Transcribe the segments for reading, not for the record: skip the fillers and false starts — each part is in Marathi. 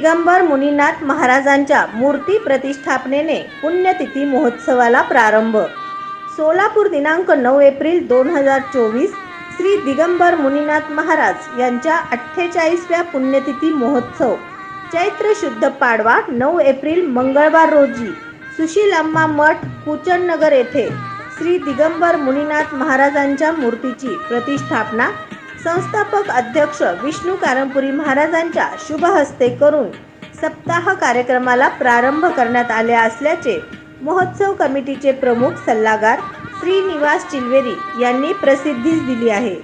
दिगंबर मुनीनाथ महाराजांच्या मूर्ती प्रतिष्ठापनेने पुण्यतिथी महोत्सवाला प्रारंभ. सोलापूर दिनांक 9 एप्रिल 2024 श्री दिगंबर मुनीनाथ महाराज यांच्या 48व्या पुण्यतिथी महोत्सव चैत्र शुद्ध पाडवा 9 एप्रिल मंगळवार रोजी सुशीलाम्मा मठ कुचननगर येथे श्री दिगंबर मुनीनाथ महाराजांच्या मूर्तीची प्रतिष्ठापना संस्थापक अध्यक्ष विष्णू कारंपुरी महाराजांच्या शुभ हस्ते करून सप्ताह कार्यक्रमाला प्रारंभ करण्यात आले असल्याचे महोत्सव कमिटीचे प्रमुख सल्लागार श्रीनिवास चिलवेरी यांनी प्रसिद्धीस दिली आहे.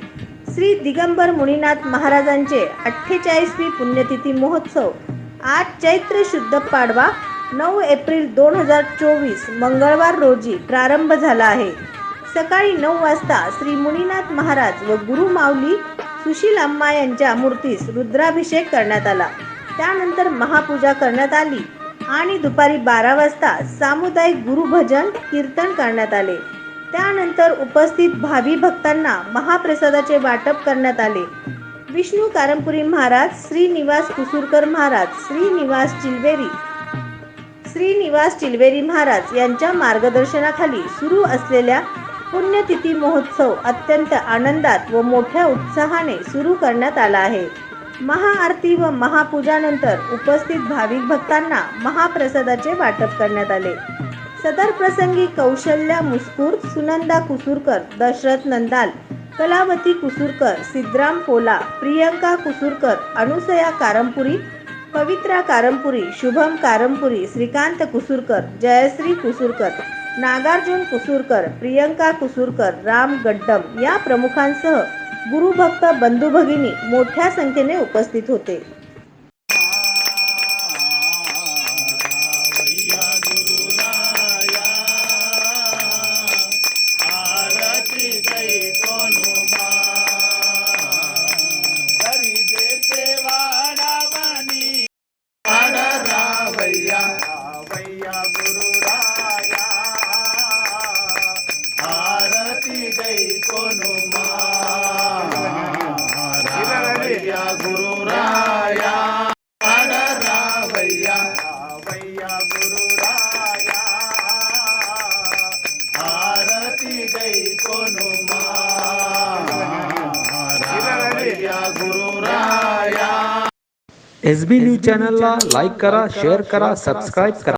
श्री दिगंबर मुनीनाथ महाराजांचे 48वी पुण्यतिथी महोत्सव आज चैत्र शुद्ध पाडवा 9 एप्रिल 2024 मंगळवार रोजी प्रारंभ झाला आहे. सकाळी 9 वाजता श्री मुनीनाथ महाराज व गुरुमाऊली सुशीलाम्मा यांच्या मूर्तीस रुद्राभिषेक करण्यात आला. त्यानंतर महापूजा करण्यात आली आणि दुपारी 12 वाजता सामुदायिक गुरुभजन कीर्तन करण्यात आले. त्यानंतर उपस्थित भावी भक्तांना महाप्रसादाचे वाटप करण्यात आले. विष्णू कारंपुरी महाराज, श्रीनिवास कुसूरकर महाराज, श्रीनिवास चिलवेरी महाराज यांच्या मार्गदर्शनाखाली सुरू असलेल्या पुण्यतिथी महोत्सव अत्यंत आनंदात व मोठ्या उत्साहाने सुरू करण्यात आला आहे. महाआरती व महापूजानंतर उपस्थित भाविक भक्तांना महाप्रसादाचे वाटप करण्यात आले. सदर प्रसंगी कौशल्या मुस्कूर, सुनंदा कुसूरकर, दशरथ नंदाल, कलावती कुसूरकर, सिद्धराम पोला, प्रियंका कुसूरकर, अनुसया कारंपुरी, पवित्रा कारंपुरी, शुभम कारंपुरी, श्रीकांत कुसूरकर, जयश्री कुसूरकर, नागार्जुन कुसूरकर, प्रियंका कुसूरकर, राम गड्डम या प्रमुखांसह गुरुभक्त बंधू भगिनी मोठ्या संख्येने उपस्थित होते. SB न्यूज चॅनलला लाईक करा, शेअर करा, सबस्क्राईब करा.